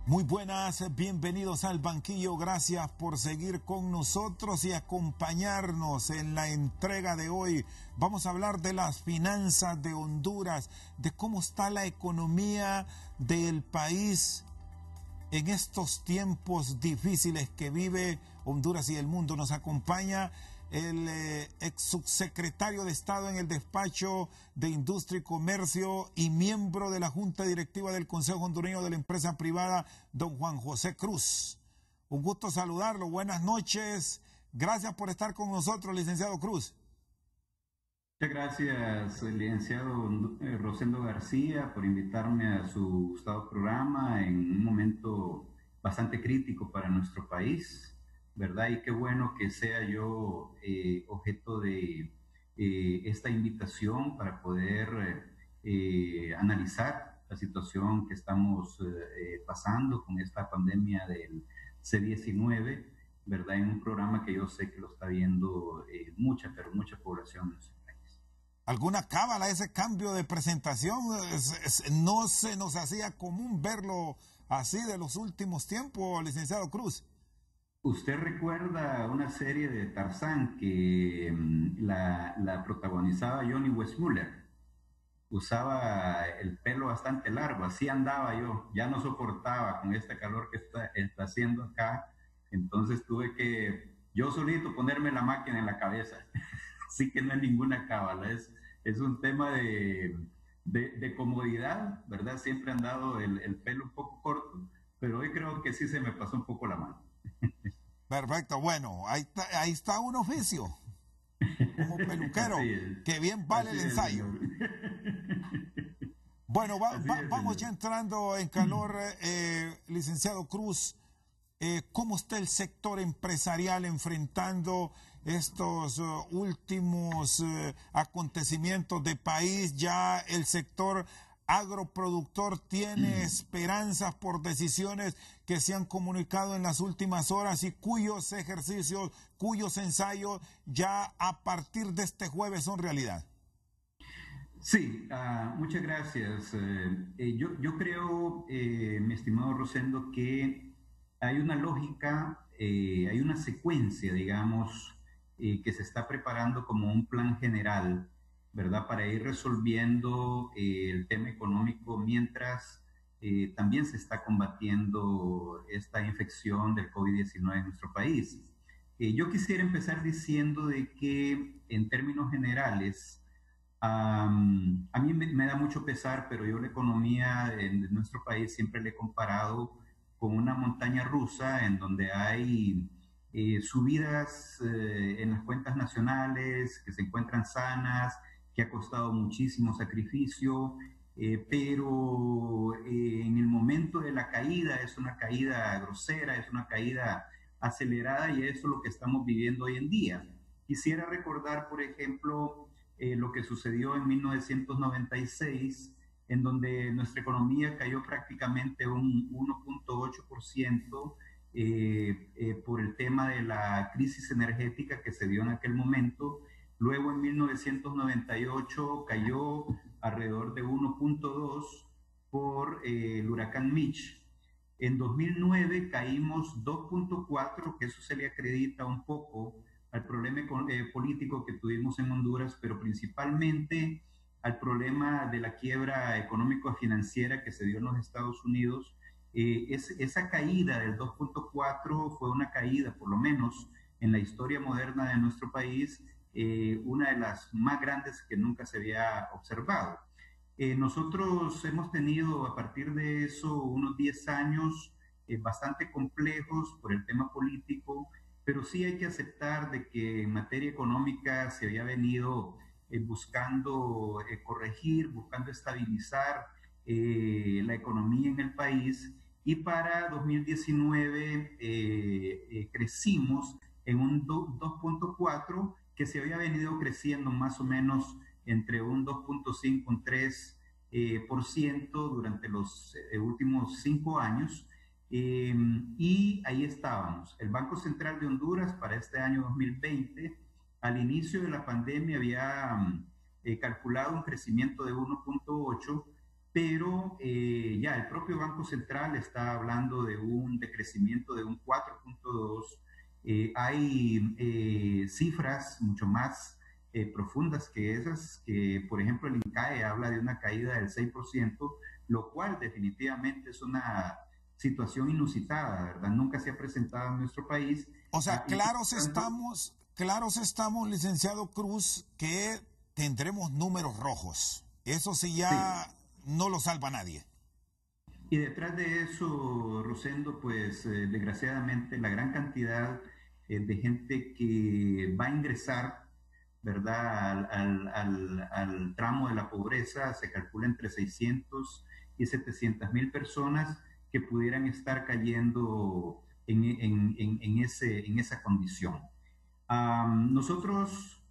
Muy buenas, bienvenidos al banquillo, gracias por seguir con nosotros y acompañarnos en la entrega de hoy. Vamos a hablar de las finanzas de Honduras, de cómo está la economía del país en estos tiempos difíciles que vive Honduras y el mundo. Nos acompaña el ex subsecretario de Estado en el despacho de Industria y Comercio y miembro de la Junta Directiva del Consejo Hondureño de la Empresa Privada, don Juan José Cruz. Un gusto saludarlo, buenas noches, gracias por estar con nosotros, licenciado Cruz. Muchas gracias, licenciado Rosendo García, por invitarme a su gustado programa en un momento bastante crítico para nuestro país, ¿verdad? Y qué bueno que sea yo objeto de esta invitación para poder analizar la situación que estamos pasando con esta pandemia del C-19, ¿verdad? En un programa que yo sé que lo está viendo mucha población en nuestro país. ¿Alguna cábala ese cambio de presentación? No se nos hacía común verlo así de los últimos tiempos, licenciado Cruz. ¿Usted recuerda una serie de Tarzán que la protagonizaba Johnny Weissmuller? Usaba el pelo bastante largo, así andaba yo, ya no soportaba con este calor que está haciendo acá, entonces tuve que yo solito ponerme la máquina en la cabeza. Así que no hay ninguna cábala, es un tema de comodidad, ¿verdad? Siempre han dado el pelo un poco corto, pero hoy creo que sí se me pasó un poco la mano. Perfecto, bueno, ahí está un oficio, como peluquero, que bien vale el ensayo. Bueno, vamos ya entrando en calor, licenciado Cruz. ¿Cómo está el sector empresarial enfrentando estos últimos acontecimientos de país? Ya el sector agroproductor tiene esperanzas por decisiones que se han comunicado en las últimas horas y cuyos ejercicios, cuyos ensayos ya a partir de este jueves son realidad. Sí, muchas gracias. Yo creo, mi estimado Rosendo, que hay una lógica, hay una secuencia, digamos, que se está preparando como un plan general, ¿verdad? Para ir resolviendo el tema económico mientras también se está combatiendo esta infección del COVID-19 en nuestro país. Yo quisiera empezar diciendo de que en términos generales, a mí me da mucho pesar, pero yo la economía de nuestro país siempre le he comparado con una montaña rusa en donde hay subidas en las cuentas nacionales que se encuentran sanas, que ha costado muchísimo sacrificio, pero en el momento de la caída es una caída grosera, es una caída acelerada y eso es lo que estamos viviendo hoy en día. Quisiera recordar, por ejemplo, lo que sucedió en 1996, en donde nuestra economía cayó prácticamente un 1.8% por el tema de la crisis energética que se dio en aquel momento. Luego en 1998 cayó alrededor de 1.2% por el huracán Mitch. En 2009 caímos 2.4%, que eso se le acredita un poco al problema político que tuvimos en Honduras, pero principalmente al problema de la quiebra económico-financiera que se dio en los Estados Unidos. Esa caída del 2.4 fue una caída, por lo menos en la historia moderna de nuestro país, una de las más grandes que nunca se había observado. Nosotros hemos tenido a partir de eso unos 10 años bastante complejos por el tema político, pero sí hay que aceptar de que en materia económica se había venido buscando corregir, buscando estabilizar la economía en el país, y para 2019 crecimos en un 2.4 que se había venido creciendo más o menos entre un 2.5 y un 3% durante los últimos 5 años. y ahí estábamos. El Banco Central de Honduras para este año 2020, al inicio de la pandemia, había calculado un crecimiento de 1.8, pero ya el propio Banco Central está hablando de un decrecimiento de un 4.2. Hay cifras mucho más profundas que esas, que por ejemplo el INCAE habla de una caída del 6%, lo cual definitivamente es una situación inusitada, ¿verdad? Nunca se ha presentado en nuestro país. O sea, Y por tanto, claros estamos, licenciado Cruz, que tendremos números rojos. Eso sí sí. ya no lo salva nadie. Y detrás de eso, Rosendo, pues desgraciadamente la gran cantidad de gente que va a ingresar, ¿verdad?, al tramo de la pobreza, se calcula entre 600 y 700 mil personas que pudieran estar cayendo en esa condición. Nosotros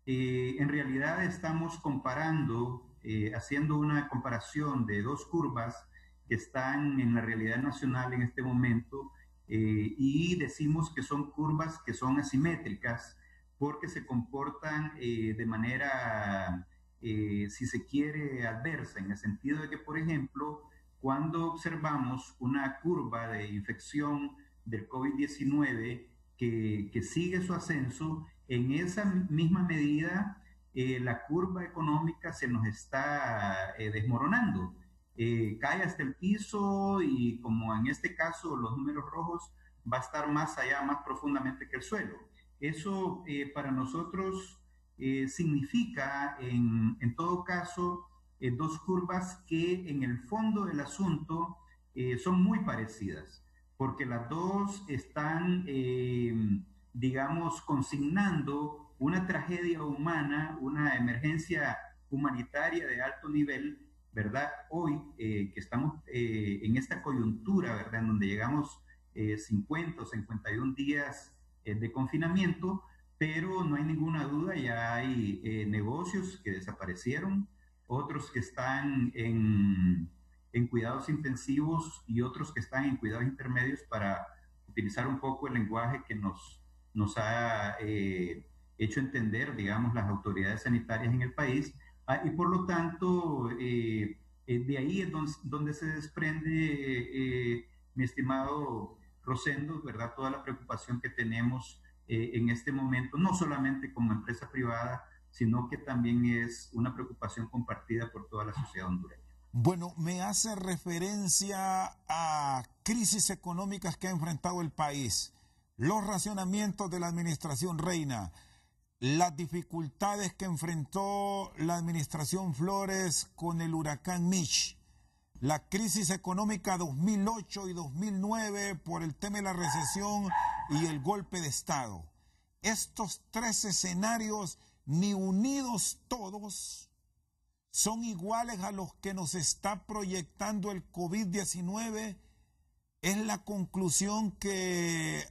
en realidad estamos comparando, haciendo una comparación de dos curvas que están en la realidad nacional en este momento, y decimos que son curvas que son asimétricas porque se comportan de manera, si se quiere, adversa, en el sentido de que, por ejemplo, cuando observamos una curva de infección del COVID-19 que sigue su ascenso, en esa misma medida la curva económica se nos está desmoronando. Cae hasta el piso y, como en este caso los números rojos, va a estar más allá, más profundamente que el suelo. Eso para nosotros significa en todo caso dos curvas que en el fondo del asunto son muy parecidas, porque las dos están digamos, consignando una tragedia humana, una emergencia humanitaria de alto nivel, ¿verdad? Hoy que estamos en esta coyuntura, ¿verdad?, en donde llegamos 50 o 51 días de confinamiento, pero no hay ninguna duda, ya hay negocios que desaparecieron, otros que están en cuidados intensivos y otros que están en cuidados intermedios, para utilizar un poco el lenguaje que nos ha hecho entender, digamos, las autoridades sanitarias en el país. Y por lo tanto, de ahí es donde se desprende, mi estimado Rosendo, ¿verdad?, toda la preocupación que tenemos en este momento, no solamente como empresa privada, sino que también es una preocupación compartida por toda la sociedad hondureña. Bueno, me hace referencia a crisis económicas que ha enfrentado el país, los racionamientos de la administración Reina, las dificultades que enfrentó la administración Flores con el huracán Mitch, la crisis económica 2008 y 2009 por el tema de la recesión y el golpe de Estado. Estos tres escenarios, ni unidos todos, son iguales a los que nos está proyectando el COVID-19, es la conclusión que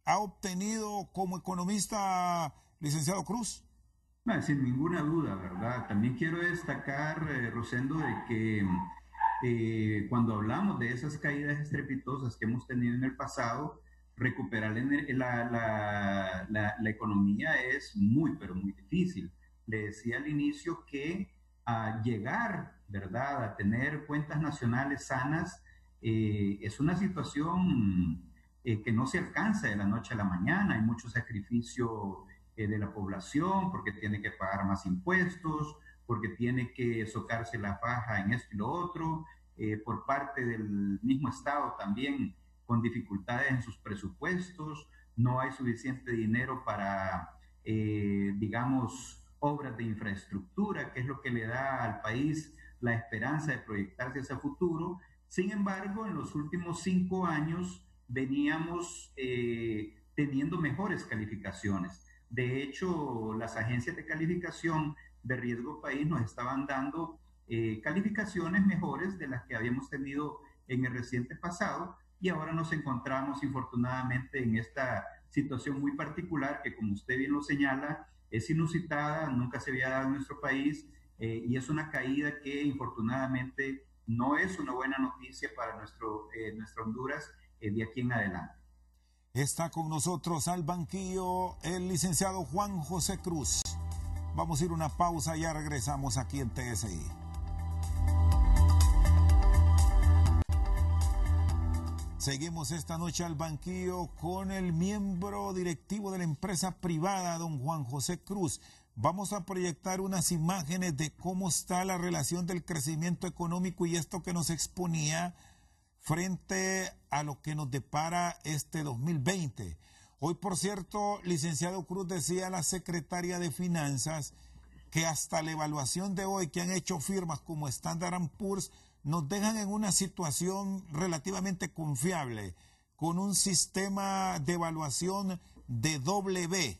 ha obtenido como economista, licenciado Cruz. Sin ninguna duda, ¿verdad? También quiero destacar, Rosendo, de que cuando hablamos de esas caídas estrepitosas que hemos tenido en el pasado, recuperar la economía es muy, pero muy difícil. Le decía al inicio que a llegar, ¿verdad?, a tener cuentas nacionales sanas es una situación que no se alcanza de la noche a la mañana. Hay mucho sacrificio de la población, porque tiene que pagar más impuestos, porque tiene que socarse la faja en esto y lo otro, por parte del mismo Estado también con dificultades en sus presupuestos, no hay suficiente dinero para, digamos, obras de infraestructura, que es lo que le da al país la esperanza de proyectarse hacia el futuro. Sin embargo, en los últimos 5 años veníamos teniendo mejores calificaciones. De hecho, las agencias de calificación de riesgo país nos estaban dando calificaciones mejores de las que habíamos tenido en el reciente pasado, y ahora nos encontramos infortunadamente en esta situación muy particular que, como usted bien lo señala, es inusitada, nunca se había dado en nuestro país, y es una caída que infortunadamente no es una buena noticia para nuestra Honduras de aquí en adelante. Está con nosotros al banquillo el licenciado Juan José Cruz. Vamos a ir a una pausa, ya regresamos aquí en TSI. Seguimos esta noche al banquillo con el miembro directivo de la empresa privada, don Juan José Cruz. Vamos a proyectar unas imágenes de cómo está la relación del crecimiento económico y esto que nos exponía frente a lo que nos depara este 2020. Hoy, por cierto, licenciado Cruz, decía la secretaria de Finanzas que hasta la evaluación de hoy que han hecho firmas como Standard & Poor's nos dejan en una situación relativamente confiable, con un sistema de evaluación de doble.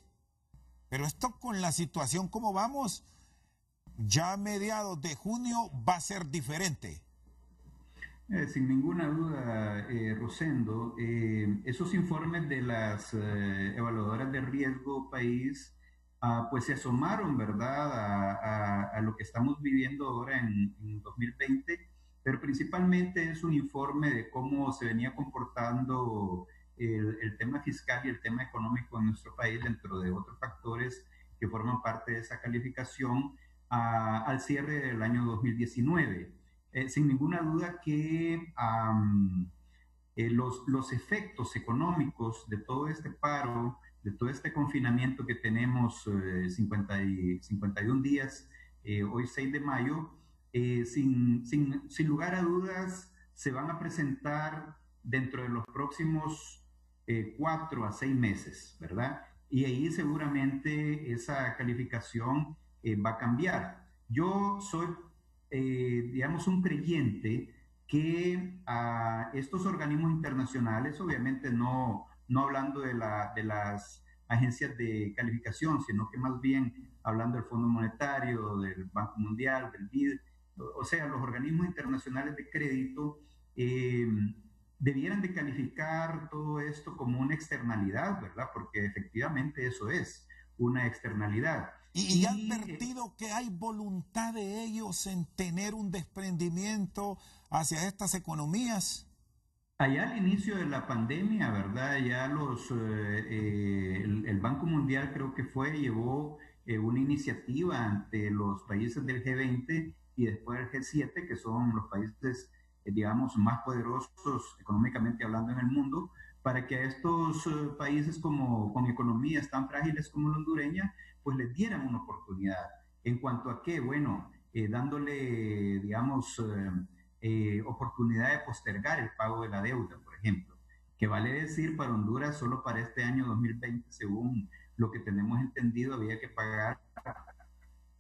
Pero esto con la situación como vamos, ya a mediados de junio va a ser diferente. Sin ninguna duda, Rosendo, esos informes de las evaluadoras de riesgo país, pues se asomaron, ¿verdad?, a lo que estamos viviendo ahora en 2020, pero principalmente es un informe de cómo se venía comportando el tema fiscal y el tema económico en nuestro país dentro de otros factores que forman parte de esa calificación al cierre del año 2019. Sin ninguna duda que los efectos económicos de todo este paro, de todo este confinamiento que tenemos 51 días, hoy 6 de mayo, sin lugar a dudas se van a presentar dentro de los próximos 4 a 6 meses, ¿verdad? Y ahí seguramente esa calificación va a cambiar. Yo soy digamos, un creyente que estos organismos internacionales, obviamente no hablando de las agencias de calificación, sino que más bien hablando del Fondo Monetario, del Banco Mundial, del BID, o sea, los organismos internacionales de crédito, debieran de calificar todo esto como una externalidad, ¿verdad? Porque efectivamente eso es una externalidad. ¿Y ha advertido que hay voluntad de ellos en tener un desprendimiento hacia estas economías? Allá al inicio de la pandemia, ¿verdad? Ya el Banco Mundial creo que llevó una iniciativa ante los países del G20 y después el G7, que son los países, digamos, más poderosos económicamente hablando en el mundo, para que a estos países con economías tan frágiles como la hondureña, pues les dieran una oportunidad. ¿En cuanto a qué? Bueno, dándole, digamos, oportunidad de postergar el pago de la deuda, por ejemplo, que vale decir para Honduras solo para este año 2020, según lo que tenemos entendido, había que pagar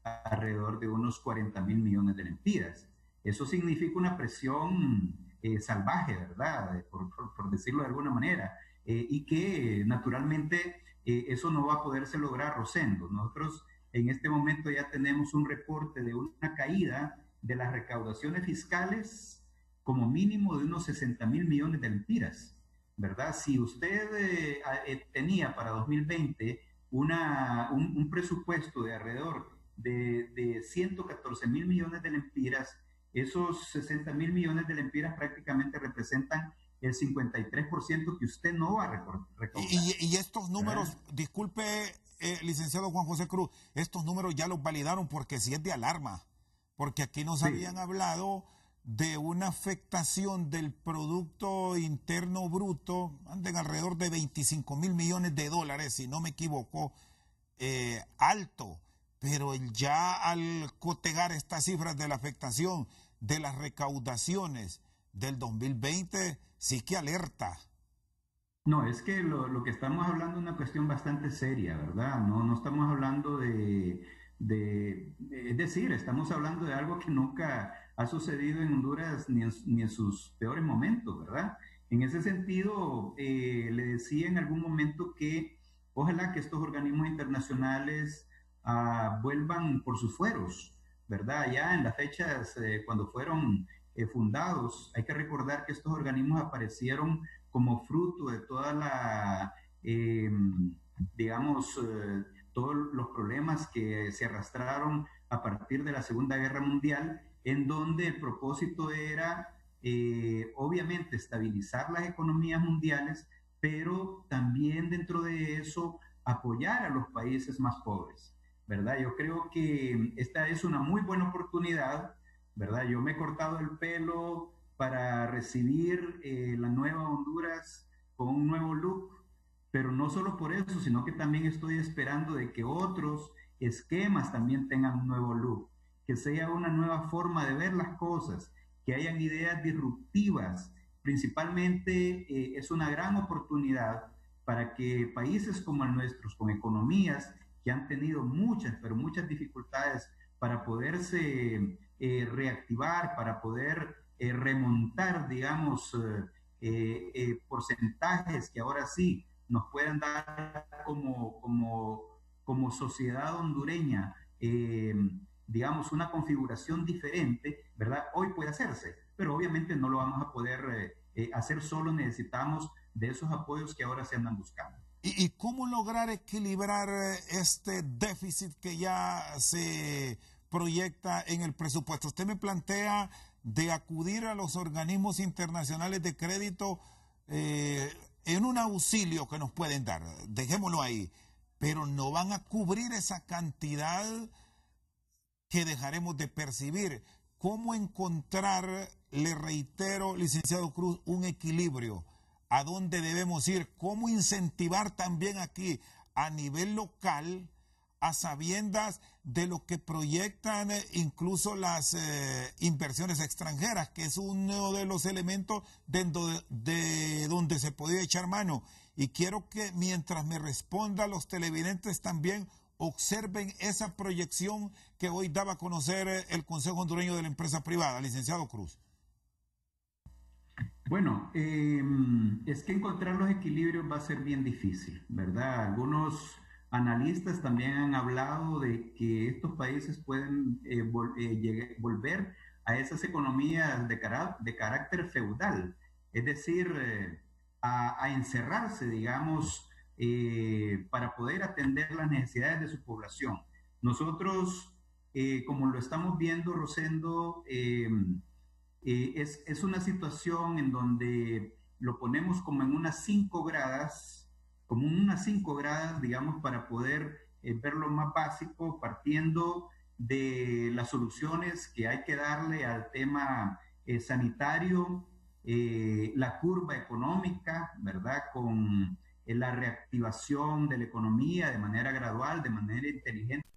alrededor de unos 40,000 millones de lempiras. Eso significa una presión salvaje, ¿verdad? Por decirlo de alguna manera, y que naturalmente eso no va a poderse lograr, Rosendo. Nosotros en este momento ya tenemos un reporte de una caída de las recaudaciones fiscales como mínimo de unos 60,000 millones de lempiras, ¿verdad? Si usted tenía para 2020 un presupuesto de alrededor de 114,000 millones de lempiras, esos 60,000 millones de lempiras prácticamente representan el 53% que usted no va a recaudar. Y estos números, disculpe, licenciado Juan José Cruz, estos números ya los validaron porque sí es de alarma, porque aquí nos habían hablado de una afectación del Producto Interno Bruto, anden alrededor de 25,000 millones de dólares, si no me equivoco, alto, pero ya al cotejar estas cifras de la afectación de las recaudaciones del 2020, sí que alerta. No, es que lo que estamos hablando es una cuestión bastante seria, ¿verdad? No estamos hablando es decir, estamos hablando de algo que nunca ha sucedido en Honduras ni en sus peores momentos, ¿verdad? En ese sentido, le decía en algún momento que ojalá que estos organismos internacionales vuelvan por sus fueros, ¿verdad? Ya en las fechas cuando fueron fundados, hay que recordar que estos organismos aparecieron como fruto de toda digamos, todos los problemas que se arrastraron a partir de la Segunda Guerra Mundial en donde el propósito era, obviamente, estabilizar las economías mundiales, pero también dentro de eso apoyar a los países más pobres, ¿verdad? Yo creo que esta es una muy buena oportunidad, ¿verdad? Yo me he cortado el pelo para recibir la nueva Honduras con un nuevo look, pero no solo por eso, sino que también estoy esperando de que otros esquemas también tengan un nuevo look, que sea una nueva forma de ver las cosas, que hayan ideas disruptivas. Principalmente es una gran oportunidad para que países como el nuestro, con economías que han tenido muchas, pero muchas dificultades para poderse reactivar, para poder remontar, digamos, porcentajes que ahora sí nos puedan dar como sociedad hondureña, digamos, una configuración diferente, ¿verdad? Hoy puede hacerse, pero obviamente no lo vamos a poder hacer solo, necesitamos de esos apoyos que ahora se andan buscando. ¿Y cómo lograr equilibrar este déficit que ya se proyecta en el presupuesto? Usted me plantea de acudir a los organismos internacionales de crédito en un auxilio que nos pueden dar, dejémoslo ahí, pero no van a cubrir esa cantidad que dejaremos de percibir. ¿Cómo encontrar, le reitero, licenciado Cruz, un equilibrio? ¿A dónde debemos ir? ¿Cómo incentivar también aquí a nivel local, a sabiendas de lo que proyectan incluso las inversiones extranjeras, que es uno de los elementos de donde se podía echar mano? Y quiero que mientras me responda, los televidentes también observen esa proyección que hoy daba a conocer el Consejo Hondureño de la Empresa Privada, licenciado Cruz. Bueno, es que encontrar los equilibrios va a ser bien difícil, ¿verdad? Algunos analistas también han hablado de que estos países pueden volver a esas economías de carácter feudal, es decir, a encerrarse, digamos, para poder atender las necesidades de su población. Nosotros, como lo estamos viendo, Rosendo, es una situación en donde lo ponemos como en unas 5 gradas, como en unas 5 gradas, digamos, para poder ver lo más básico, partiendo de las soluciones que hay que darle al tema sanitario, la curva económica, ¿verdad? Con la reactivación de la economía de manera gradual, de manera inteligente,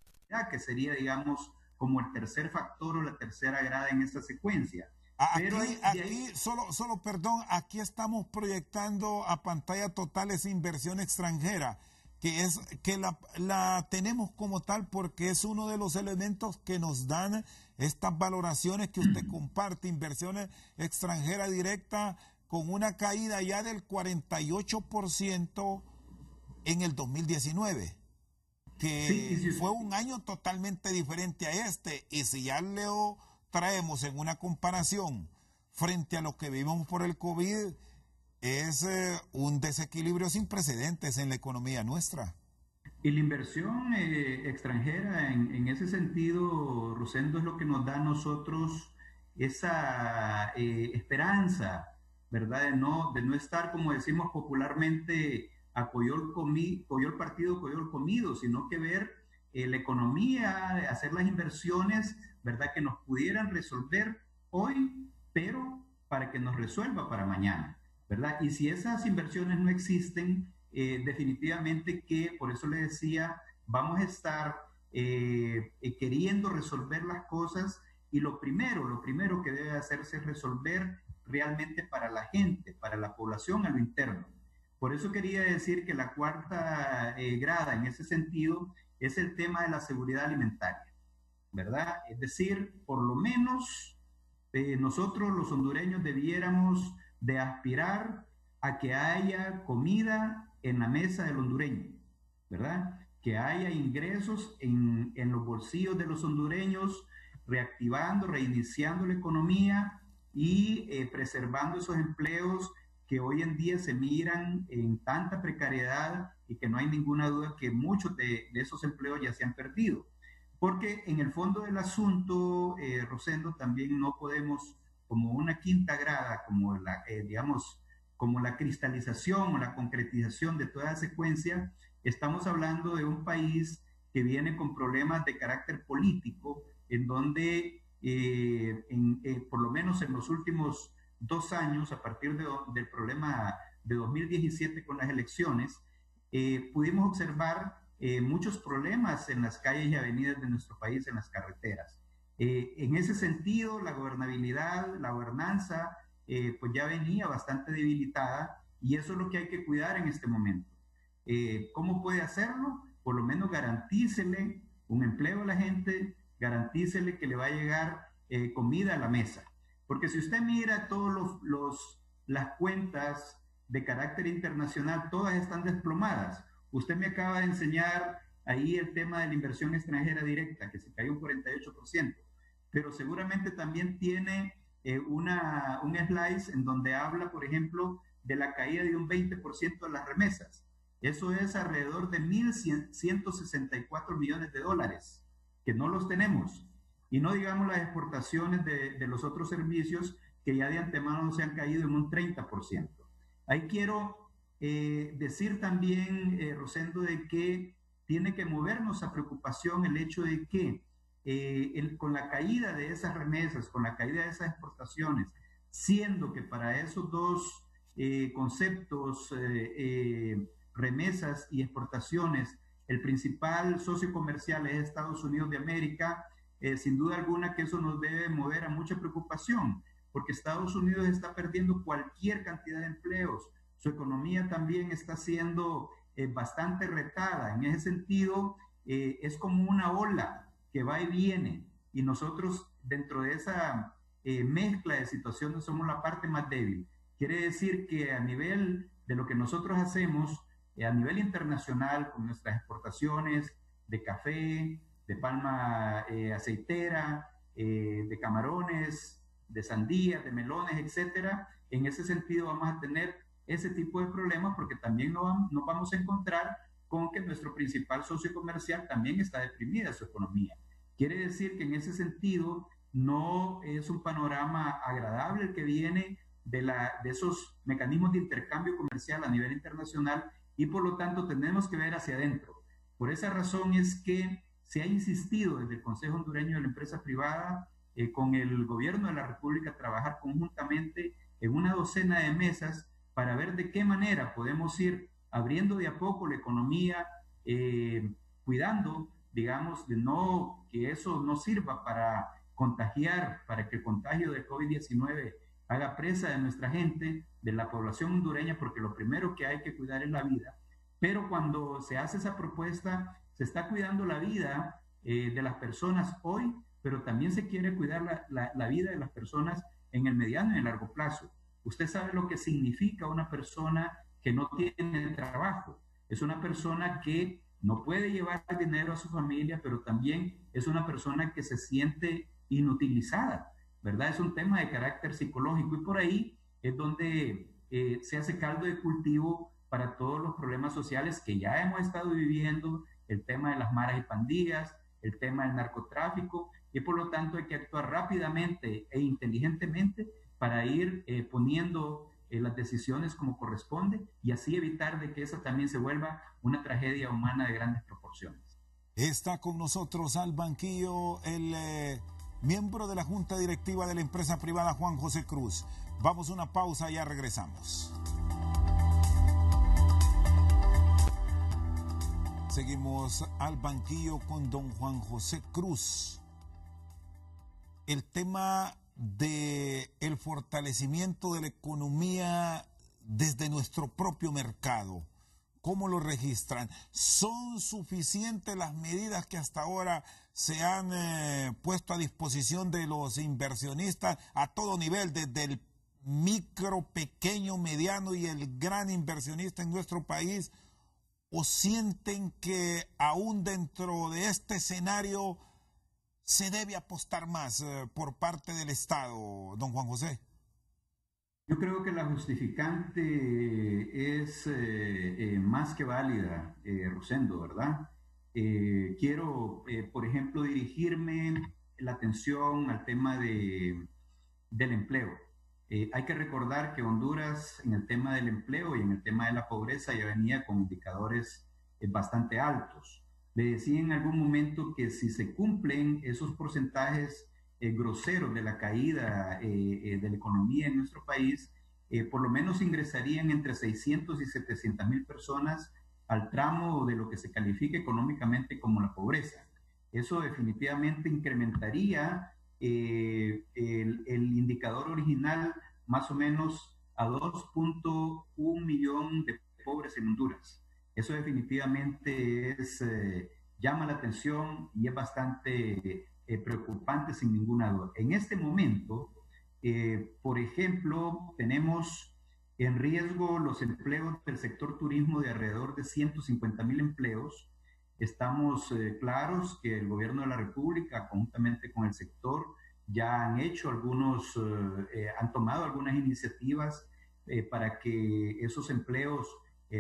que sería, digamos, como el tercer factor o la tercera grada en esta secuencia. Pero Aquí solo, perdón, aquí estamos proyectando a pantalla total esa inversión extranjera, que la tenemos como tal porque es uno de los elementos que nos dan estas valoraciones que usted comparte, inversiones extranjera directa con una caída ya del 48% en el 2019, que sí, fue un año totalmente diferente a este, y si ya Leo traemos en una comparación frente a lo que vivimos por el COVID, es un desequilibrio sin precedentes en la economía nuestra. Y la inversión extranjera en ese sentido, Rosendo, es lo que nos da a nosotros esa esperanza, ¿verdad? De no estar, como decimos popularmente, a coyol partido, coyol comido, sino que ver la economía, hacer las inversiones, ¿verdad? Que nos pudieran resolver hoy, pero para que nos resuelva para mañana, ¿verdad? Y si esas inversiones no existen, definitivamente que, por eso le decía, vamos a estar queriendo resolver las cosas, y lo primero que debe hacerse es resolver realmente para la gente, para la población a lo interno. Por eso quería decir que la cuarta grada en ese sentido es el tema de la seguridad alimentaria, ¿verdad? Es decir, por lo menos nosotros los hondureños debiéramos de aspirar a que haya comida en la mesa del hondureño, ¿verdad? Que haya ingresos en los bolsillos de los hondureños, reactivando, reiniciando la economía y preservando esos empleos que hoy en día se miran en tanta precariedad, y que no hay ninguna duda que muchos de esos empleos ya se han perdido. porque en el fondo del asunto, Rosendo, también no podemos, como una quinta grada, como digamos, como la cristalización o la concretización de toda la secuencia, estamos hablando de un país que viene con problemas de carácter político, en donde, por lo menos en los últimos 2 años, a partir del problema de 2017 con las elecciones, pudimos observar muchos problemas en las calles y avenidas de nuestro país, en las carreteras. En ese sentido, la gobernabilidad, la gobernanza, pues ya venía bastante debilitada y eso es lo que hay que cuidar en este momento. ¿Cómo puede hacerlo? Por lo menos garantícele un empleo a la gente, garantícele que le va a llegar comida a la mesa. Porque si usted mira todas las cuentas de carácter internacional, todas están desplomadas. Usted me acaba de enseñar ahí el tema de la inversión extranjera directa, que se cayó un 48%, pero seguramente también tiene un slice en donde habla, por ejemplo, de la caída de un 20% de las remesas. Eso es alrededor de 1.164 millones de dólares, que no los tenemos. Y no digamos las exportaciones de los otros servicios, que ya de antemano se han caído en un 30%. Ahí quiero decir también, Rosendo, de que tiene que movernos a preocupación el hecho de que con la caída de esas remesas, con la caída de esas exportaciones, siendo que para esos dos conceptos, remesas y exportaciones, el principal socio comercial es Estados Unidos de América, sin duda alguna que eso nos debe mover a mucha preocupación, porque Estados Unidos está perdiendo cualquier cantidad de empleos, su economía también está siendo bastante retada. En ese sentido, es como una ola que va y viene, y nosotros dentro de esa mezcla de situaciones somos la parte más débil. Quiere decir que a nivel de lo que nosotros hacemos, a nivel internacional, con nuestras exportaciones de café, de palma aceitera, de camarones, de sandías, de melones, etcétera, en ese sentido vamos a tener ese tipo de problemas porque también nos vamos a encontrar con que nuestro principal socio comercial también está deprimida su economía. Quiere decir que en ese sentido no es un panorama agradable el que viene de esos mecanismos de intercambio comercial a nivel internacional y por lo tanto tenemos que ver hacia adentro. Por esa razón es que se ha insistido desde el Consejo Hondureño de la Empresa Privada con el gobierno de la República a trabajar conjuntamente en una docena de mesas para ver de qué manera podemos ir abriendo de a poco la economía, cuidando, digamos, de no que eso no sirva para contagiar, para que el contagio de COVID-19 haga presa de nuestra gente, de la población hondureña, porque lo primero que hay que cuidar es la vida. Pero cuando se hace esa propuesta, se está cuidando la vida de las personas hoy, pero también se quiere cuidar la vida de las personas en el mediano y el largo plazo. Usted sabe lo que significa una persona que no tiene trabajo. Es una persona que no puede llevar dinero a su familia, pero también es una persona que se siente inutilizada, ¿verdad? Es un tema de carácter psicológico y por ahí es donde se hace caldo de cultivo para todos los problemas sociales que ya hemos estado viviendo, el tema de las maras y pandillas, el tema del narcotráfico, y por lo tanto hay que actuar rápidamente e inteligentemente para ir poniendo las decisiones como corresponde y así evitar de que esa también se vuelva una tragedia humana de grandes proporciones. Está con nosotros al banquillo el miembro de la Junta Directiva de la empresa privada, Juan José Cruz. Vamos a una pausa y ya regresamos. Seguimos al banquillo con don Juan José Cruz. El tema del fortalecimiento de la economía desde nuestro propio mercado. ¿Cómo lo registran? ¿Son suficientes las medidas que hasta ahora se han puesto a disposición de los inversionistas a todo nivel, desde el micro, pequeño, mediano y el gran inversionista en nuestro país? ¿O sienten que aún dentro de este escenario se debe apostar más por parte del Estado, don Juan José? Yo creo que la justificante es más que válida, Rosendo, ¿verdad? quiero, por ejemplo, dirigirme la atención al tema del empleo. Hay que recordar que Honduras en el tema del empleo y en el tema de la pobreza ya venía con indicadores bastante altos. Le decía en algún momento que si se cumplen esos porcentajes groseros de la caída de la economía en nuestro país, por lo menos ingresarían entre 600 y 700 mil personas al tramo de lo que se califica económicamente como la pobreza. Eso definitivamente incrementaría el indicador original más o menos a 2.1 millón de pobres en Honduras. Eso definitivamente llama la atención y es bastante preocupante sin ninguna duda. En este momento, por ejemplo, tenemos en riesgo los empleos del sector turismo de alrededor de 150,000 empleos. Estamos claros que el gobierno de la República, conjuntamente con el sector, ya han hecho han tomado algunas iniciativas para que esos empleos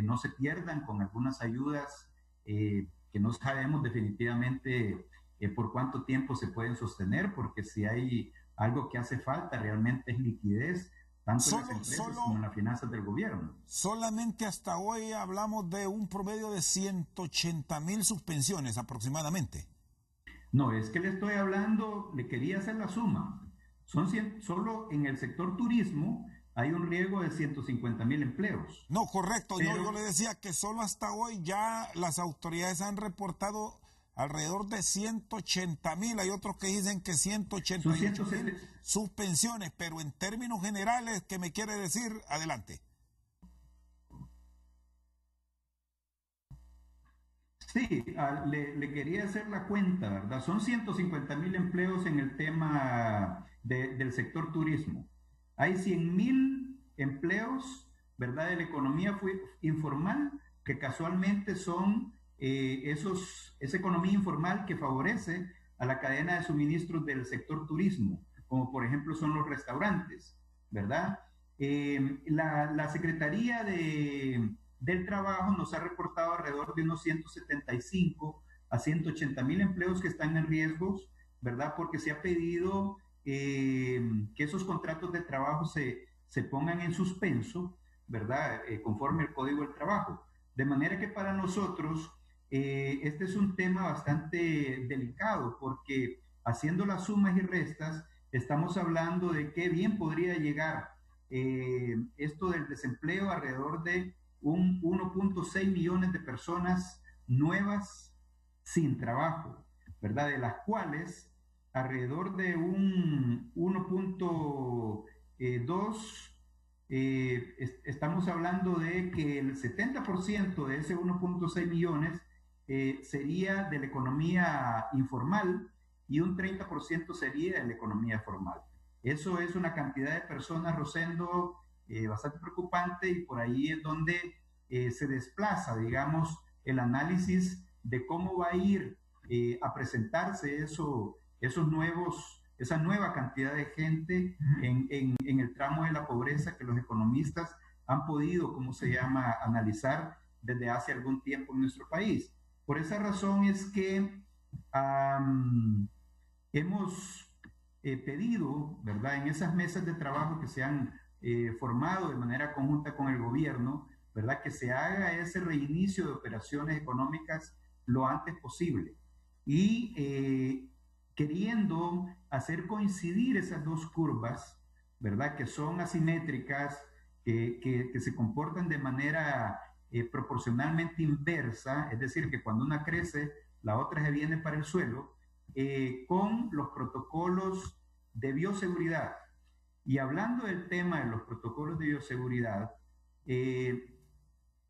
no se pierdan con algunas ayudas que no sabemos definitivamente por cuánto tiempo se pueden sostener, porque si hay algo que hace falta realmente es liquidez, tanto en las empresas como en las finanzas del gobierno. Solamente hasta hoy hablamos de un promedio de 180,000 suspensiones aproximadamente. No, es que le estoy hablando, le quería hacer la suma. Solo en el sector turismo hay un riesgo de 150,000 empleos. No, correcto. Pero yo le decía que solo hasta hoy ya las autoridades han reportado alrededor de 180,000. Hay otros que dicen que 188,000 suspensiones, pero en términos generales, ¿qué me quiere decir? Adelante. Sí, le quería hacer la cuenta, ¿verdad? Son 150,000 empleos en el tema del sector turismo. Hay 100,000 empleos, ¿verdad?, de la economía informal, que casualmente son esa economía informal que favorece a la cadena de suministros del sector turismo, como por ejemplo son los restaurantes, ¿verdad? La Secretaría del Trabajo nos ha reportado alrededor de unos 175 a 180,000 empleos que están en riesgos, ¿verdad? Porque se ha pedido que esos contratos de trabajo se pongan en suspenso, ¿verdad? Conforme al Código del Trabajo. De manera que para nosotros este es un tema bastante delicado, porque haciendo las sumas y restas estamos hablando de qué bien podría llegar esto del desempleo alrededor de un 1.6 millones de personas nuevas sin trabajo, ¿verdad? De las cuales alrededor de un 1.2 estamos hablando de que el 70% de ese 1.6 millones sería de la economía informal y un 30% sería de la economía formal. Eso es una cantidad de personas, Rosendo, bastante preocupante, y por ahí es donde se desplaza, digamos, el análisis de cómo va a ir a presentarse esa nueva cantidad de gente en el tramo de la pobreza que los economistas han podido, ¿cómo se llama?, analizar desde hace algún tiempo en nuestro país. Por esa razón es que hemos pedido, ¿verdad?, en esas mesas de trabajo que se han formado de manera conjunta con el gobierno, ¿verdad?, que se haga ese reinicio de operaciones económicas lo antes posible. Y queriendo hacer coincidir esas dos curvas, ¿verdad?, que son asimétricas, que se comportan de manera proporcionalmente inversa, es decir, que cuando una crece, la otra se viene para el suelo, con los protocolos de bioseguridad. Y hablando del tema de los protocolos de bioseguridad,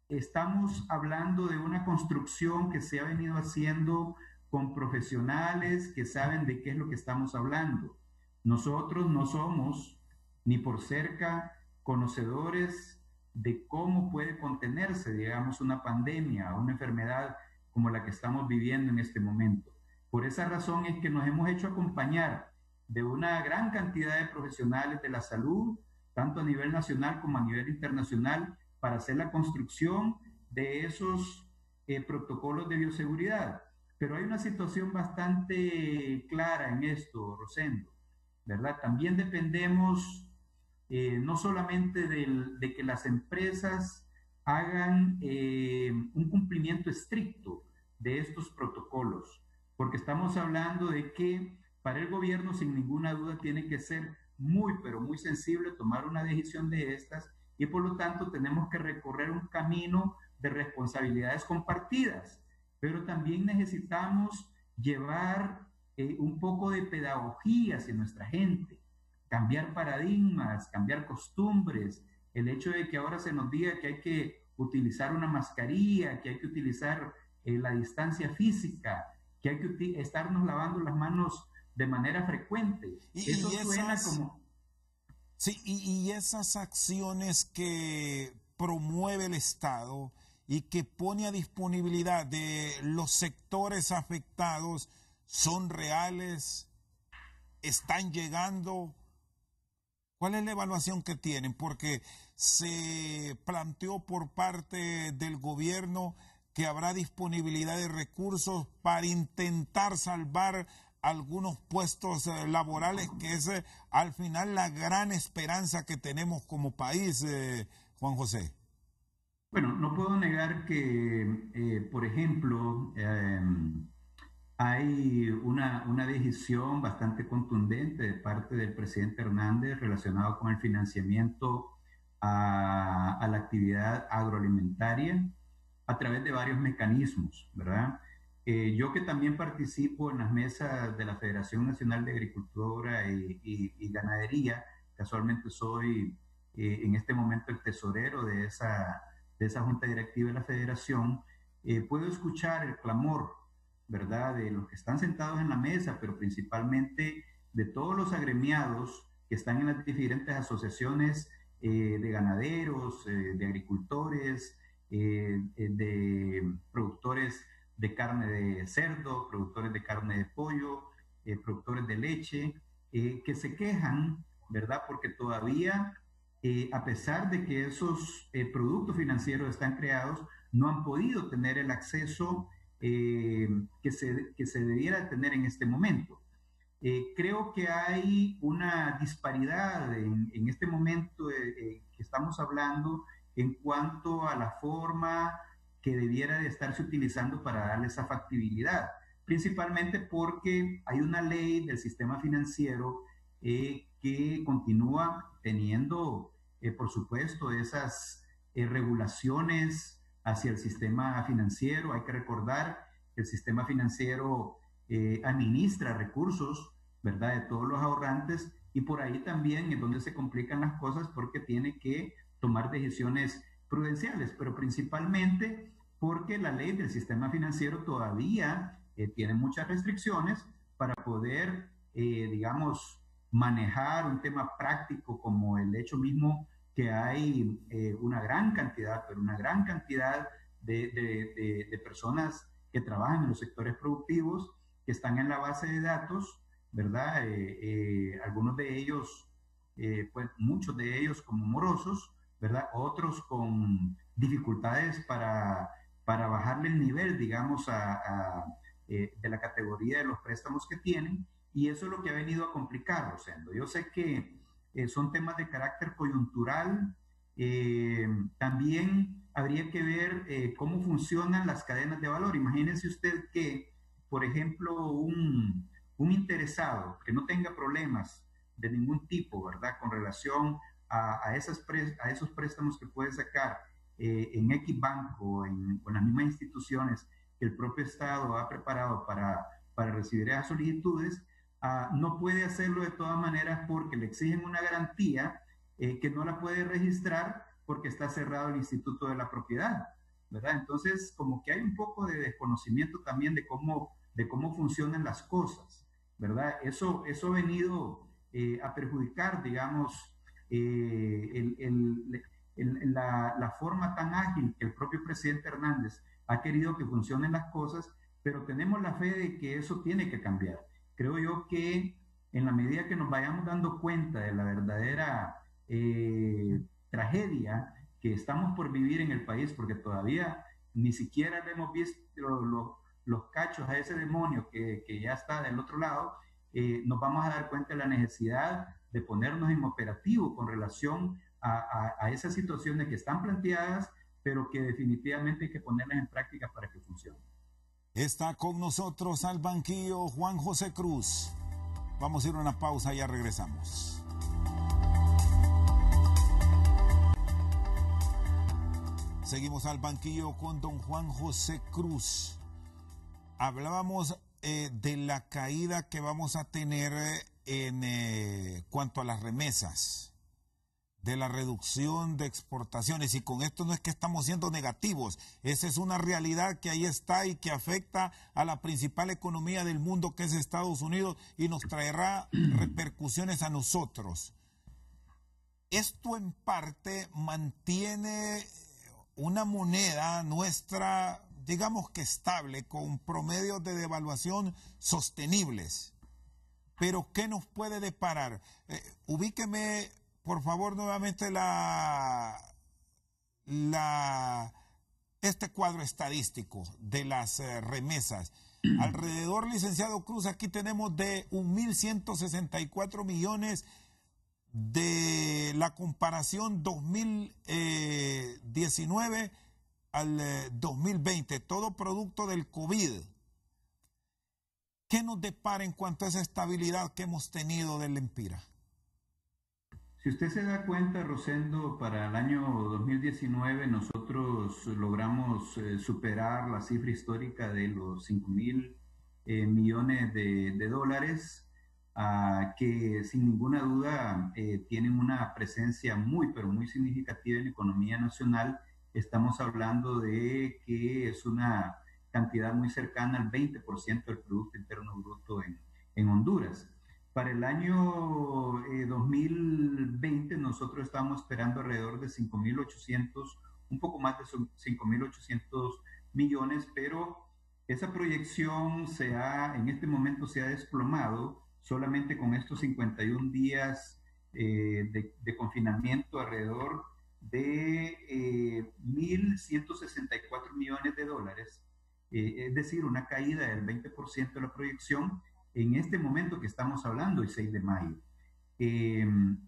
estamos hablando de una construcción que se ha venido haciendo con profesionales que saben de qué es lo que estamos hablando. Nosotros no somos ni por cerca conocedores de cómo puede contenerse, digamos, una pandemia o una enfermedad como la que estamos viviendo en este momento. Por esa razón es que nos hemos hecho acompañar de una gran cantidad de profesionales de la salud, tanto a nivel nacional como a nivel internacional, para hacer la construcción de esos protocolos de bioseguridad. Pero hay una situación bastante clara en esto, Rosendo, ¿verdad? También dependemos no solamente de que las empresas hagan un cumplimiento estricto de estos protocolos, porque estamos hablando de que para el gobierno sin ninguna duda tiene que ser muy, pero muy sensible tomar una decisión de estas y por lo tanto tenemos que recorrer un camino de responsabilidades compartidas, pero también necesitamos llevar un poco de pedagogía hacia nuestra gente, cambiar paradigmas, cambiar costumbres, el hecho de que ahora se nos diga que hay que utilizar una mascarilla, que hay que utilizar la distancia física, que hay que estarnos lavando las manos de manera frecuente. Eso Y suena esas, como... sí, y esas acciones que promueve el Estado y que pone a disponibilidad de los sectores afectados son reales, están llegando. ¿Cuál es la evaluación que tienen? Porque se planteó por parte del gobierno que habrá disponibilidad de recursos para intentar salvar algunos puestos laborales, que es al final la gran esperanza que tenemos como país, Juan José. Bueno, no puedo negar que, por ejemplo, hay una decisión bastante contundente de parte del presidente Hernández relacionado con el financiamiento a la actividad agroalimentaria a través de varios mecanismos, ¿verdad? Yo que también participo en las mesas de la Federación Nacional de Agricultura y Ganadería, casualmente soy en este momento el tesorero de esa junta directiva de la federación, puedo escuchar el clamor, ¿verdad?, de los que están sentados en la mesa, pero principalmente de todos los agremiados que están en las diferentes asociaciones de ganaderos, de agricultores, de productores de carne de cerdo, productores de carne de pollo, productores de leche, que se quejan, ¿verdad? Porque todavía, a pesar de que esos productos financieros están creados, no han podido tener el acceso que se debiera tener en este momento. Creo que hay una disparidad en este momento que estamos hablando en cuanto a la forma que debiera de estarse utilizando para darle esa factibilidad, principalmente porque hay una ley del sistema financiero que continúa teniendo, por supuesto, esas regulaciones hacia el sistema financiero. Hay que recordar que el sistema financiero administra recursos, ¿verdad?, de todos los ahorrantes, y por ahí también es donde se complican las cosas porque tiene que tomar decisiones prudenciales, pero principalmente porque la ley del sistema financiero todavía tiene muchas restricciones para poder, digamos, manejar un tema práctico como el hecho mismo que hay una gran cantidad, pero una gran cantidad de personas que trabajan en los sectores productivos, que están en la base de datos, ¿verdad? Algunos de ellos, pues muchos de ellos como morosos, ¿verdad? Otros con dificultades para bajarle el nivel, digamos, de la categoría de los préstamos que tienen, y eso es lo que ha venido a complicar, Rosendo. Yo sé que son temas de carácter coyuntural, también habría que ver cómo funcionan las cadenas de valor. Imagínense usted que, por ejemplo, un interesado que no tenga problemas de ningún tipo, ¿verdad?, con relación a esos préstamos que puede sacar en X banco o en las mismas instituciones que el propio Estado ha preparado para recibir esas solicitudes, no puede hacerlo de todas maneras porque le exigen una garantía que no la puede registrar porque está cerrado el Instituto de la Propiedad, ¿verdad? Entonces, como que hay un poco de desconocimiento también de cómo funcionan las cosas, ¿verdad? Eso ha venido a perjudicar, digamos, la forma tan ágil que el propio presidente Hernández ha querido que funcionen las cosas, pero tenemos la fe de que eso tiene que cambiar. Creo yo que en la medida que nos vayamos dando cuenta de la verdadera tragedia que estamos por vivir en el país, porque todavía ni siquiera hemos visto los cachos a ese demonio que ya está del otro lado, nos vamos a dar cuenta de la necesidad de ponernos en operativo con relación a esas situaciones que están planteadas, pero que definitivamente hay que ponerlas en práctica para que funcionen. Está con nosotros al banquillo Juan José Cruz. Vamos a ir a una pausa y ya regresamos. Seguimos al banquillo con don Juan José Cruz. Hablábamos de la caída que vamos a tener en cuanto a las remesas, de la reducción de exportaciones, y con esto no es que estamos siendo negativos, esa es una realidad que ahí está y que afecta a la principal economía del mundo, que es Estados Unidos, y nos traerá repercusiones a nosotros. Esto en parte mantiene una moneda nuestra, digamos que estable, con promedios de devaluación sostenibles. Pero ¿qué nos puede deparar? Ubíqueme, por favor, nuevamente este cuadro estadístico de las remesas. Alrededor, licenciado Cruz, aquí tenemos de 1.164 millones de la comparación 2019 al 2020, todo producto del COVID. ¿Qué nos depara en cuanto a esa estabilidad que hemos tenido del Empira? Si usted se da cuenta, Rosendo, para el año 2019 nosotros logramos superar la cifra histórica de los 5.000 millones de dólares, que sin ninguna duda tienen una presencia muy, pero muy significativa en la economía nacional. Estamos hablando de que es una cantidad muy cercana al 20% del Producto Interno Bruto en Honduras. Para el año 2020 nosotros estábamos esperando alrededor de 5.800, un poco más de 5.800 millones, pero esa proyección en este momento se ha desplomado solamente con estos 51 días de confinamiento, alrededor de 1.164 millones de dólares, es decir, una caída del 20% de la proyección en este momento que estamos hablando, el 6 de mayo.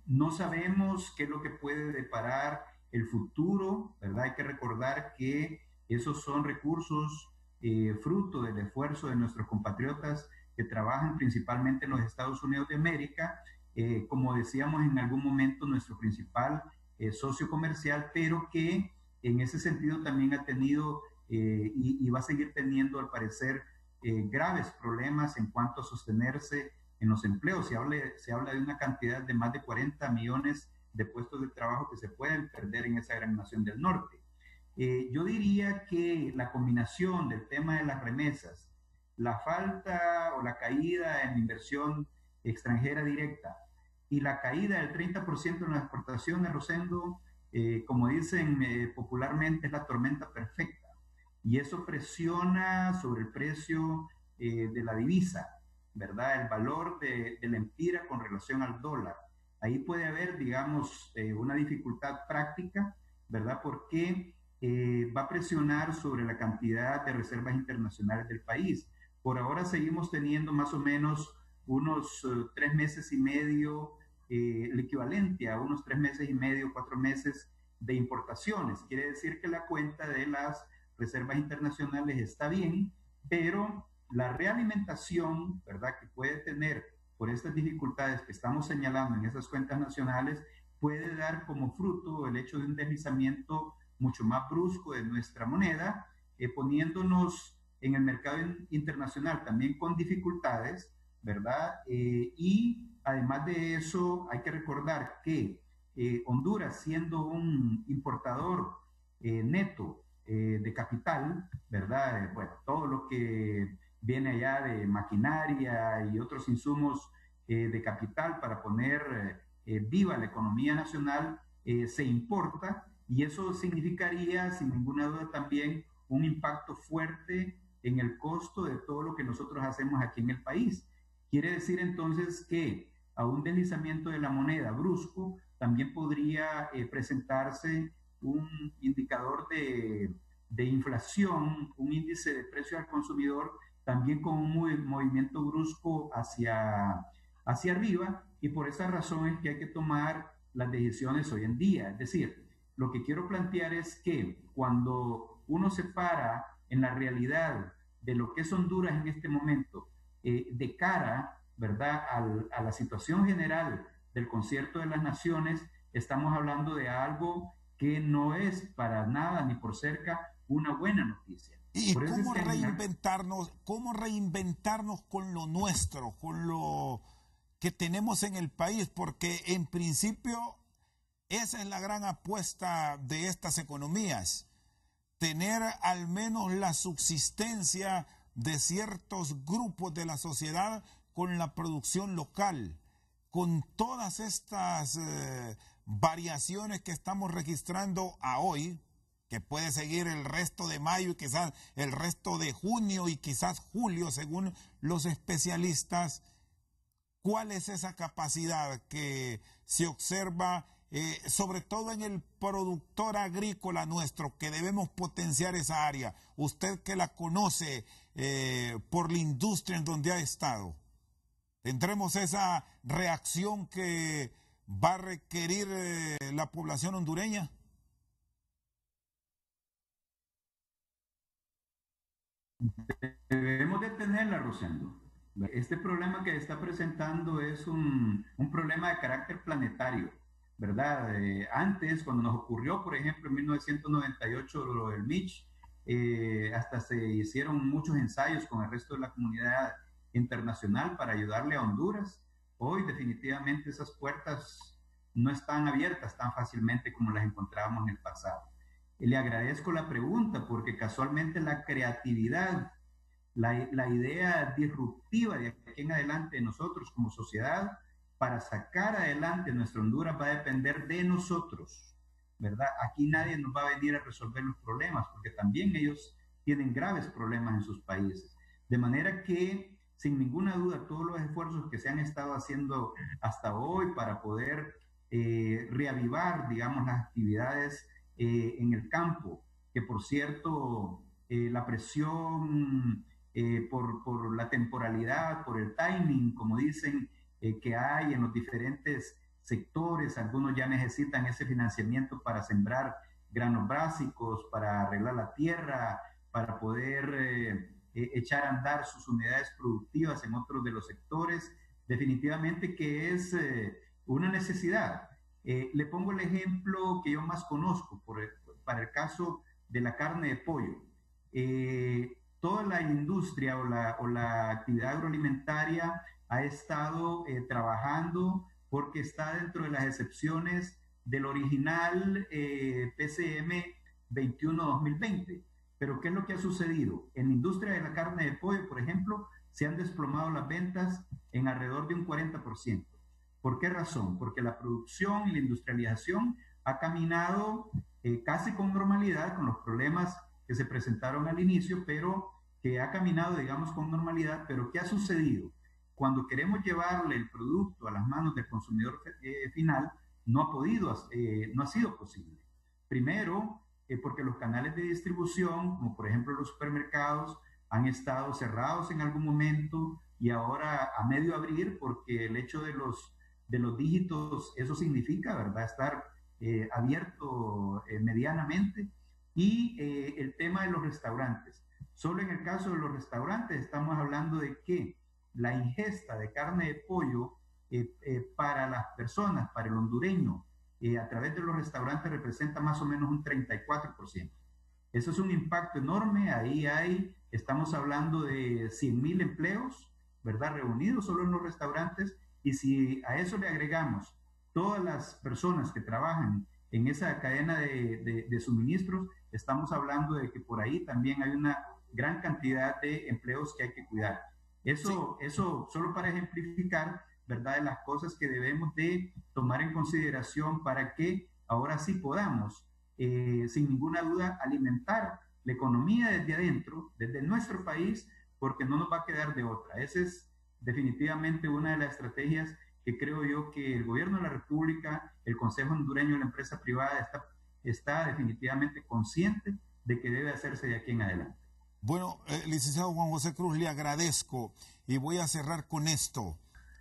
No sabemos qué es lo que puede deparar el futuro, ¿verdad? Hay que recordar que esos son recursos fruto del esfuerzo de nuestros compatriotas que trabajan principalmente en los Estados Unidos de América, como decíamos en algún momento, nuestro principal socio comercial, pero que en ese sentido también ha tenido y va a seguir teniendo, al parecer, graves problemas en cuanto a sostenerse en los empleos. Se habla de una cantidad de más de 40 millones de puestos de trabajo que se pueden perder en esa gran nación del norte. Yo diría que la combinación del tema de las remesas, la falta o la caída en inversión extranjera directa y la caída del 30% en las exportaciones, Rosendo, como dicen popularmente, es la tormenta perfecta. Y eso presiona sobre el precio de la divisa, ¿verdad? El valor de la empira con relación al dólar. Ahí puede haber, digamos, una dificultad práctica, ¿verdad? Porque va a presionar sobre la cantidad de reservas internacionales del país. Por ahora seguimos teniendo más o menos unos 3 meses y medio, el equivalente a unos 3 meses y medio, 4 meses de importaciones. Quiere decir que la cuenta de las reservas internacionales está bien, pero la realimentación, ¿verdad?, que puede tener por estas dificultades que estamos señalando en esas cuentas nacionales, puede dar como fruto el hecho de un deslizamiento mucho más brusco de nuestra moneda, poniéndonos en el mercado internacional también con dificultades, ¿verdad? Y además de eso, hay que recordar que Honduras, siendo un importador neto de capital, ¿verdad? Bueno, todo lo que viene allá de maquinaria y otros insumos de capital para poner viva la economía nacional, se importa, y eso significaría, sin ninguna duda, también un impacto fuerte en el costo de todo lo que nosotros hacemos aquí en el país. Quiere decir entonces que a un deslizamiento de la moneda brusco también podría presentarse un indicador de inflación, un índice de precios al consumidor, también con un movimiento brusco hacia arriba, y por esa razón es que hay que tomar las decisiones hoy en día. Es decir, lo que quiero plantear es que cuando uno se para en la realidad de lo que es Honduras en este momento, de cara, ¿verdad?, a la situación general del concierto de las naciones, estamos hablando de algo que no es para nada ni por cerca una buena noticia. ¿Y Por eso es que cómo reinventarnos con lo nuestro, con lo que tenemos en el país? Porque en principio esa es la gran apuesta de estas economías, tener al menos la subsistencia de ciertos grupos de la sociedad con la producción local, con todas estas variaciones que estamos registrando a hoy, que puede seguir el resto de mayo y quizás el resto de junio y quizás julio, según los especialistas. ¿Cuál es esa capacidad que se observa, sobre todo en el productor agrícola nuestro, que debemos potenciar esa área? Usted que la conoce por la industria en donde ha estado, ¿tendremos esa reacción que va a requerir la población hondureña? Debemos de tenerla, Rosendo. Este problema que está presentando es un problema de carácter planetario, ¿verdad? Antes, cuando nos ocurrió, por ejemplo, en 1998, lo del Mitch, hasta se hicieron muchos ensayos con el resto de la comunidad internacional para ayudarle a Honduras. Hoy definitivamente esas puertas no están abiertas tan fácilmente como las encontrábamos en el pasado. Le agradezco la pregunta porque casualmente la creatividad, la idea disruptiva de aquí en adelante de nosotros como sociedad para sacar adelante nuestra Honduras va a depender de nosotros, ¿verdad? Aquí nadie nos va a venir a resolver los problemas porque también ellos tienen graves problemas en sus países. De manera que, sin ninguna duda, todos los esfuerzos que se han estado haciendo hasta hoy para poder reavivar, digamos, las actividades en el campo, que por cierto, la presión por la temporalidad, por el timing, como dicen, que hay en los diferentes sectores, algunos ya necesitan ese financiamiento para sembrar granos básicos, para arreglar la tierra, para poder echar a andar sus unidades productivas en otros de los sectores, definitivamente que es una necesidad. Le pongo el ejemplo que yo más conozco para el caso de la carne de pollo. Toda la industria o la actividad agroalimentaria ha estado trabajando porque está dentro de las excepciones del original PCM 21-2020. Pero ¿qué es lo que ha sucedido? En la industria de la carne de pollo, por ejemplo, se han desplomado las ventas en alrededor de un 40%. ¿Por qué razón? Porque la producción y la industrialización ha caminado casi con normalidad, con los problemas que se presentaron al inicio, pero que ha caminado, digamos, con normalidad. Pero ¿qué ha sucedido? Cuando queremos llevarle el producto a las manos del consumidor final, no ha sido posible. Primero, porque los canales de distribución, como por ejemplo los supermercados, han estado cerrados en algún momento y ahora a medio abrir, porque el hecho de los dígitos, eso significa, ¿verdad?, estar abierto medianamente. Y el tema de los restaurantes. Solo en el caso de los restaurantes estamos hablando de que la ingesta de carne de pollo para las personas, para el hondureño, a través de los restaurantes representa más o menos un 34%. Eso es un impacto enorme. Ahí estamos hablando de 100,000 empleos, ¿verdad?, reunidos solo en los restaurantes. Y si a eso le agregamos todas las personas que trabajan en esa cadena de suministros, estamos hablando de que por ahí también hay una gran cantidad de empleos que hay que cuidar. Eso solo para ejemplificar, ¿verdad?, de las cosas que debemos de tomar en consideración para que ahora sí podamos, sin ninguna duda, alimentar la economía desde adentro, desde nuestro país, porque no nos va a quedar de otra. Esa es definitivamente una de las estrategias que creo yo que el gobierno de la República, el Consejo Hondureño de la Empresa Privada está definitivamente consciente de que debe hacerse de aquí en adelante. Bueno, licenciado Juan José Cruz, le agradezco y voy a cerrar con esto.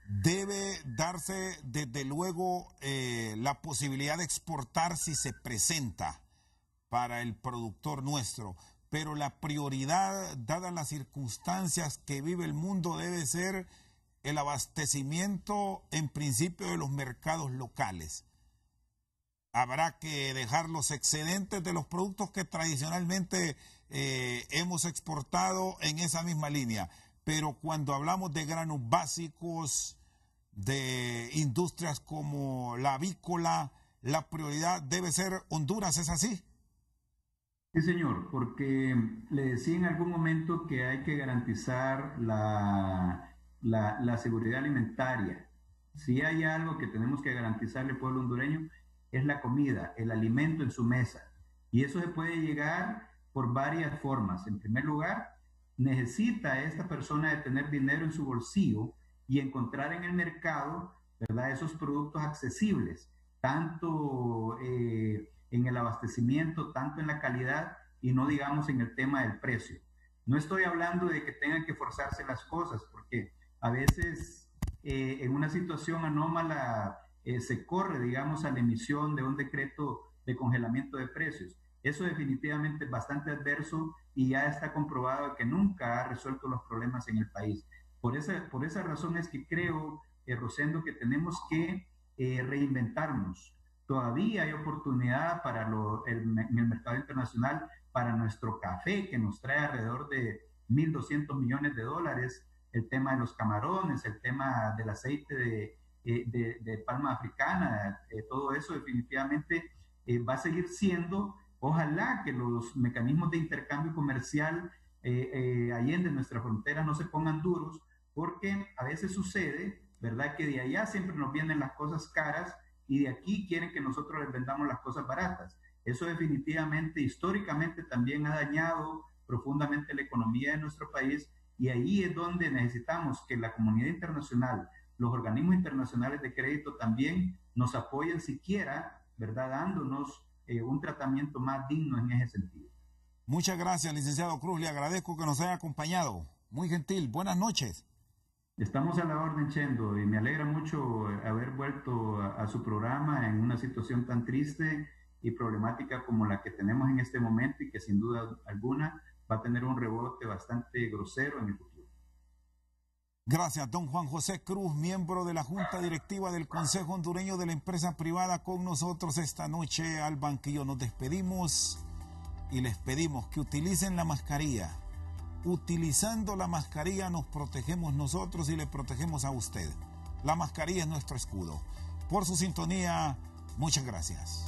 Debe darse desde luego la posibilidad de exportar si se presenta para el productor nuestro, pero la prioridad, dadas las circunstancias que vive el mundo, debe ser el abastecimiento en principio de los mercados locales. Habrá que dejar los excedentes de los productos que tradicionalmente hemos exportado en esa misma línea, pero cuando hablamos de granos básicos, de industrias como la avícola, la prioridad debe ser Honduras, ¿es así? Sí, señor, porque le decía en algún momento que hay que garantizar la seguridad alimentaria. Si hay algo que tenemos que garantizarle al pueblo hondureño, es la comida, el alimento en su mesa. Y eso se puede llegar por varias formas. En primer lugar, necesita esta persona de tener dinero en su bolsillo y encontrar en el mercado, ¿verdad?, esos productos accesibles, tanto en el abastecimiento, tanto en la calidad y no digamos en el tema del precio. No estoy hablando de que tengan que forzarse las cosas, porque a veces en una situación anómala se corre, digamos, a la emisión de un decreto de congelamiento de precios. Eso definitivamente es bastante adverso y ya está comprobado que nunca ha resuelto los problemas en el país. Por esa razón es que creo, Rosendo, que tenemos que reinventarnos. Todavía hay oportunidad en el mercado internacional para nuestro café, que nos trae alrededor de 1.200 millones de dólares, el tema de los camarones, el tema del aceite de palma africana, todo eso definitivamente va a seguir siendo. Ojalá que los mecanismos de intercambio comercial allende nuestra frontera no se pongan duros, porque a veces sucede, ¿verdad?, que de allá siempre nos vienen las cosas caras y de aquí quieren que nosotros les vendamos las cosas baratas. Eso definitivamente, históricamente, también ha dañado profundamente la economía de nuestro país y ahí es donde necesitamos que la comunidad internacional, los organismos internacionales de crédito también nos apoyen siquiera, ¿verdad?, dándonos un tratamiento más digno en ese sentido. Muchas gracias, licenciado Cruz. Le agradezco que nos haya acompañado. Muy gentil. Buenas noches. Estamos a la orden, Chendo, y me alegra mucho haber vuelto a su programa en una situación tan triste y problemática como la que tenemos en este momento y que sin duda alguna va a tener un rebote bastante grosero en el futuro. Gracias, don Juan José Cruz, miembro de la Junta Directiva del Consejo Hondureño de la Empresa Privada, con nosotros esta noche al banquillo. Nos despedimos y les pedimos que utilicen la mascarilla. Utilizando la mascarilla nos protegemos nosotros y le protegemos a usted. La mascarilla es nuestro escudo. Por su sintonía, muchas gracias.